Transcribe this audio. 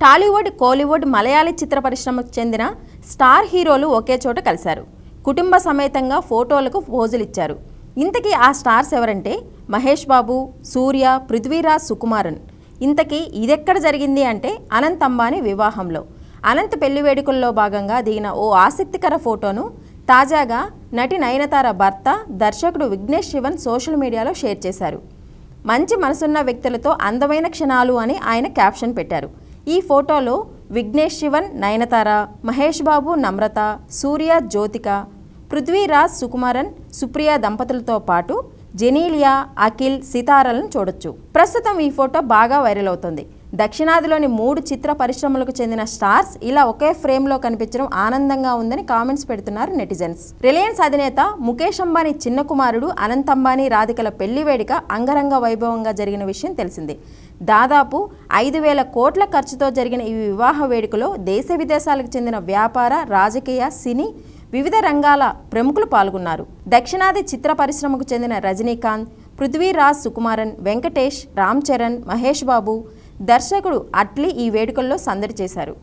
టాలీవుడ్, కోలీవుడ్, మలయాళీ చిత్ర పరిశ్రమకు చెందిన స్టార్ హీరోలు ఒకే చోట కలిశారు. కుటుంబ సమేతంగా ఫోటోలకు పోజులిచ్చారు. ఇంతకీ ఆ స్టార్స్ ఎవరంటే మహేష్ బాబు, సూర్య, పృథ్వీరాజ్ సుకుమారన్. ఇంతకీ ఇదెక్కడ జరిగింది అంటే అనంత్ అంబానీ వివాహంలో. అనంత్ పెళ్లి వేడుకల్లో భాగంగా దిగిన ఓ ఆసక్తికర ఫోటోను తాజాగా నటి నయనతార భర్త దర్శకుడు విఘ్నేష్ శివన్ సోషల్ మీడియాలో షేర్ చేశారు. మంచి మనసున్న వ్యక్తులతో అందమైన క్షణాలు అని ఆయన క్యాప్షన్ పెట్టారు. ఈ ఫోటోలో విఘ్నేష్ శివన్, నయనతార, మహేష్ బాబు, నమ్రత, సూర్య, జ్యోతిక, పృథ్వీరాజ్ సుకుమారన్, సుప్రియ దంపతులతో పాటు జెనీలియా, అఖిల్, సితారలను చూడొచ్చు. ప్రస్తుతం ఈ ఫోటో బాగా వైరల్ అవుతుంది. దక్షిణాదిలోని 3 చిత్ర పరిశ్రమలకు చెందిన స్టార్స్ ఇలా ఒకే ఫ్రేమ్లో కనిపించడం ఆనందంగా ఉందని కామెంట్స్ పెడుతున్నారు నెటిజన్స్. రిలయన్స్ అధినేత ముఖేష్ అంబానీ చిన్న కుమారుడు అనంత్ అంబానీ రాధికల పెళ్లి వేడుక అంగరంగ వైభవంగా జరిగిన విషయం తెలిసిందే. దాదాపు 5,000 కోట్ల ఖర్చుతో జరిగిన ఈ వివాహ వేడుకలో దేశ విదేశాలకు చెందిన వ్యాపార, రాజకీయ, సినీ వివిధ రంగాల ప్రముఖులు పాల్గొన్నారు. దక్షిణాది చిత్ర పరిశ్రమకు చెందిన రజనీకాంత్, పృథ్వీరాజ్ సుకుమారన్, వెంకటేష్, రామ్ చరణ్, మహేష్ బాబు, దర్శకుడు అట్లీ ఈ వేడుకల్లో సందడి చేశారు.